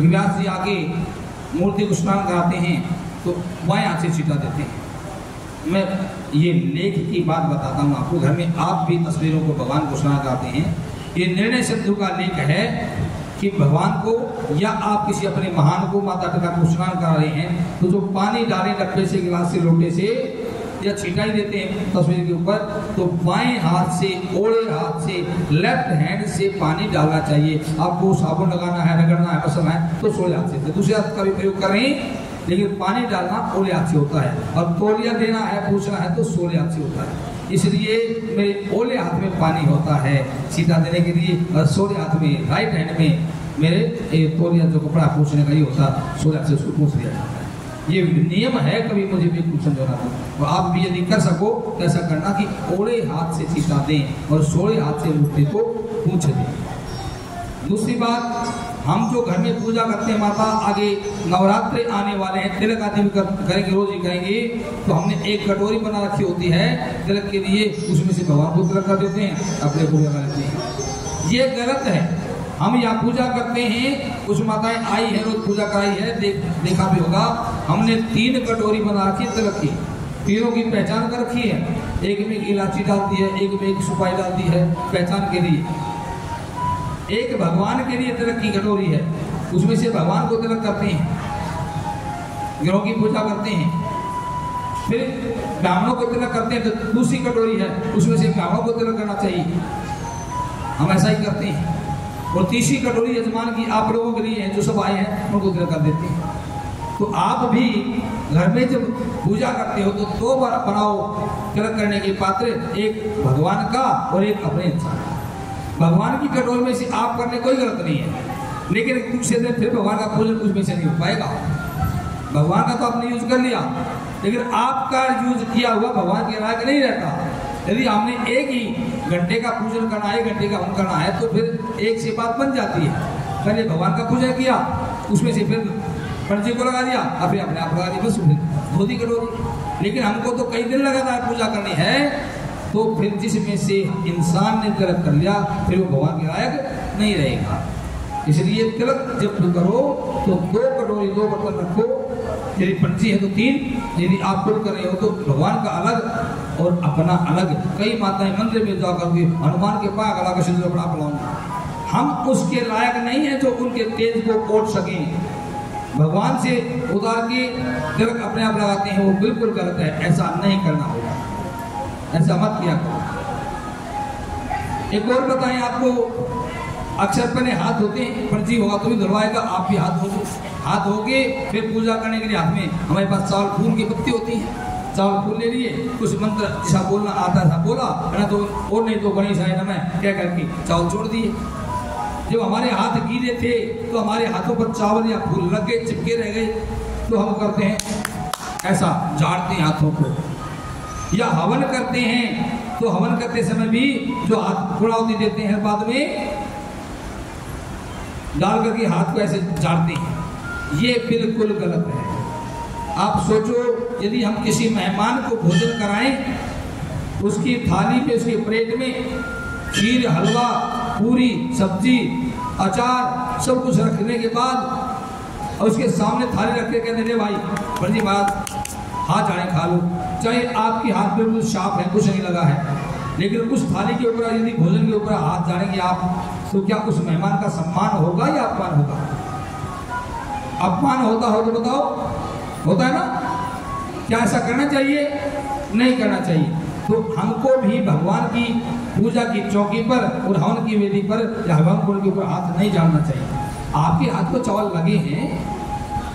व्यास जी आके मूर्ति को स्नान कराते हैं तो बाएं हाथ से छींटा देते हैं। मैं ये लेख की बात बताता हूँ आपको, घर में आप भी तस्वीरों को भगवान को स्नान कराते हैं। ये निर्णय सिद्धू का लेख है कि भगवान को या आप किसी अपने महान को, माता पिता को स्नान करा रहे हैं तो जो पानी डालें डब्बे से, गिलास से, लोटे से या छिटाई देते हैं तस्वीर के ऊपर, तो बाएं हाथ से, ओढ़े हाथ से, लेफ्ट हैंड से पानी डालना चाहिए। आपको साबुन लगाना है, रगड़ना है, मसलना है तो सोले हाथ से, दूसरे हाथ का भी प्रयोग कर रहे हैं, लेकिन पानी डालना ओले हाथ से होता है और तौलिया देना है, पूछना है तो सोले हाथ से होता है। इसलिए मेरे ओले हाथ में पानी होता है सीधा देने के लिए, और सोले हाथ में, राइट हैंड में मेरे तौलिया जो कपड़ा पूछने का ही होता, सोले हाथ से उसको पूछ दिया जाता है। ये नियम है, कभी मुझे भी कुछ समझाना था। और आप भी यदि कर सको तो ऐसा करना कि ओले हाथ से सीधा दें और सोले हाथ से मूर्ति को पूछ दें। दूसरी बात, हम जो घर में पूजा करते हैं माता, आगे नवरात्रे आने वाले हैं, तिलक आदि भी करेंगे, रोज ही करेंगे, तो हमने एक कटोरी बना रखी होती है तिलक के लिए, उसमें से भगवान को तिलक कर देते हैं, अपने को लगा लेते हैं। ये गलत है। हम यहाँ पूजा करते हैं, कुछ माताएं आई है, रोज पूजा कराई है, देखा भी होगा, हमने 3 कटोरी बना रखी तिलक की, तीनों की पहचान कर रखी है। एक में इलायची डालती है, एक में एक सुपारी डालती है पहचान के लिए। एक भगवान के लिए तिलक की कटोरी है, उसमें से भगवान को तिलक करते हैं, ग्रहों की पूजा करते हैं। फिर ब्राह्मणों को तिलक करते हैं तो दूसरी कटोरी है, उसमें से ब्राह्मणों को तिलक करना चाहिए, हम ऐसा ही करते हैं। और तीसरी कटोरी यजमान की आप लोगों के लिए है, जो सब आए हैं उनको तिलक कर देते हैं। तो आप भी घर में जब पूजा करते हो तो 2 बार बनाओ तिलक करने के पात्र, एक भगवान का और एक अपने इंसान। भगवान की कटोरी में से आप करने कोई गलत नहीं है, लेकिन कुछ से फिर भगवान का पूजन उसमें से नहीं हो पाएगा। भगवान का तो आपने यूज कर लिया, लेकिन आपका यूज किया हुआ भगवान के लायक नहीं रहता। यदि हमने एक ही घंटे का पूजन करना है, 1 घंटे का हवन करना है, तो फिर एक से बात बन जाती है। पहले भगवान का पूजन किया, उसमें से फिर पंडित को लगा दिया, फिर अपने आप लगा दिया, बस धोती कटोरी। लेकिन हमको तो कई दिन लगातार पूजा करनी है, तो फिर जिसमें से इंसान ने तिलक कर लिया, फिर वो भगवान के लायक नहीं रहेगा। इसलिए तिलक जब करो तो 2 कटोरी, 2 बर्तन रखो, यदि पंची है तो 3, यदि आप खुद कर रहे हो तो भगवान का अलग और अपना अलग। कई माताएं मंदिर में जाकर के हनुमान के पास लगा सिंदूर अपना बुलाऊंगा, हम उसके लायक नहीं है जो उनके तेज को कोट सकें। भगवान से उतार के तिलक अपने आप लगाते हैं, वो बिल्कुल गलत है, ऐसा नहीं करना होगा, ऐसा मत किया करो। एक और बताएं आपको, अक्सर पहले हाथ धोते हैं, फर्जी होगा तो भी धुलवाएगा, आप भी हाथ धो के फिर पूजा करने के लिए हाथ में हमारे पास चावल फूल की पत्ती होती है, चावल फूल ले लिए, कुछ मंत्र जैसा बोलना आता था बोला, है ना, तो और नहीं तो गणेश आय नमः क्या करके चावल छोड़ दिए। जब हमारे हाथ गीले थे तो हमारे हाथों पर चावल या फूल लग गए, चिपके रह गए, तो हम करते हैं ऐसा, झाड़ते हैं हाथों को। या हवन करते हैं तो हवन करते समय भी जो हाथ पुड़ावती देते हैं बाद में डाल करके हाथ को ऐसे झाड़ते हैं, ये बिल्कुल गलत है। आप सोचो, यदि हम किसी मेहमान को भोजन कराएं, उसकी थाली पे, उसके प्लेट में खीर, हलवा, पूरी, सब्जी, अचार सब कुछ रखने के बाद और उसके सामने थाली रख के कहते ले भाई बड़ी बात हाथ झाड़े खा लो, चाहे आपकी हाथ बिल्कुल साफ है, कुछ नहीं लगा है, लेकिन उस थाली के ऊपर यदि भोजन के ऊपर हाथ झाड़ेंगे आप, तो क्या उस मेहमान का सम्मान होगा या अपमान होगा? अपमान होता हो तो बताओ, होता है ना? क्या ऐसा करना चाहिए? नहीं करना चाहिए। तो हमको भी भगवान की पूजा की चौकी पर और हवन की वेदी पर या हवन कुंड के ऊपर हाथ नहीं डालना चाहिए। आपके हाथ को चावल लगे हैं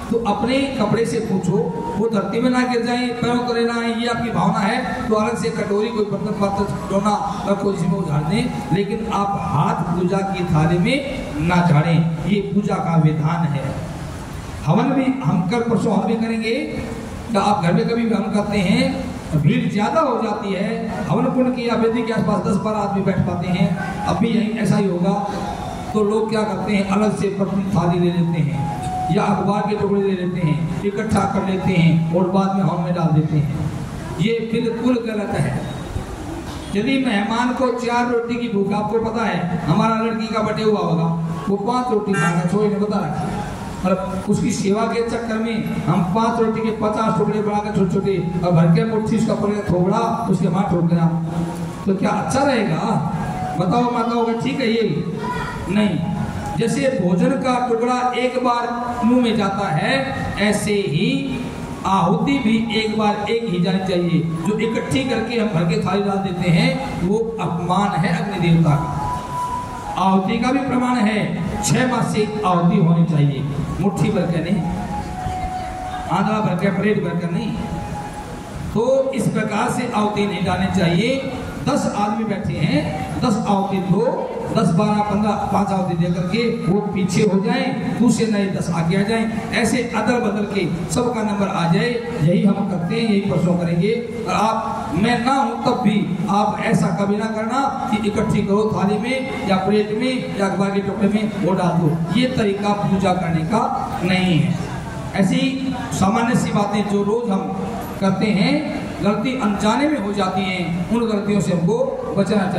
तो अपने कपड़े से पूछो, वो धरती में ना गिर जाए, पैरों को लेना है, ये आपकी भावना है तो अलग से कटोरी कोई बर्तन पात्र डोना रखो जिसमें वो झाड़ दें, लेकिन आप हाथ पूजा की थाली में ना झाड़ें, ये पूजा का विधान है। हवन भी हम कल परसों हवन भी करेंगे, तो आप घर में कभी भी हवन करते हैं, भीड़ ज्यादा हो जाती है, हवन कुंड की या वेदी के आसपास 10-12 आदमी बैठ पाते हैं, अब भी यही ऐसा ही होगा, तो लोग क्या करते हैं, अलग से बर्तन थाली ले लेते हैं या अखबार के टुकड़े ले लेते हैं, इकट्ठा कर लेते हैं और बाद में हवन में डाल देते हैं। ये बिल्कुल गलत है। यदि मेहमान को 4 रोटी की भूख, आपको पता है हमारा लड़की का बटे हुआ होगा, वो 5 रोटी खाएगा, छोड़ ने बता रखा, मतलब उसकी सेवा के चक्कर में हम 5 रोटी के 50 टुकड़े बनाकर छोटे छोटे और भर के मुट्ठी उसका पड़ेगा थोड़ा उसके वहां ठोक देना, तो क्या अच्छा रहेगा? बताओ माता होगा ठीक है ये? नहीं। जैसे भोजन का टुकड़ा एक बार मुंह में जाता है, ऐसे ही आहुति भी एक बार एक ही जानी चाहिए। जो इकट्ठी करके हम भर के थाली डाल देते हैं वो अपमान है अग्नि देवता का। आहुति का भी प्रमाण है 6 मास से आहुति होनी चाहिए, मुट्ठी भर के नहीं, आधा भर के प्लेट भर कर नहीं। तो इस प्रकार से आहुति नहीं डालनी चाहिए। 10 आदमी बैठे हैं, 10 आहुति दो, 10, 12, 15 5 आहुति दे करके वो पीछे हो जाएं, दूसरे नए 10 आगे आ जाएं, ऐसे अदल बदल के सबका नंबर आ जाए। यही हम करते हैं, यही परसों करेंगे। और आप, मैं ना हूं तब भी आप ऐसा कभी ना करना कि इकट्ठी करो थाली में या प्लेट में या अखबार के टुकड़े में वो डाल दो। ये तरीका पूजा करने का नहीं है। ऐसी सामान्य सी बातें जो रोज हम करते हैं, गलती अनजाने में हो जाती हैं, उन गलतियों से हमको बचना चाहिए।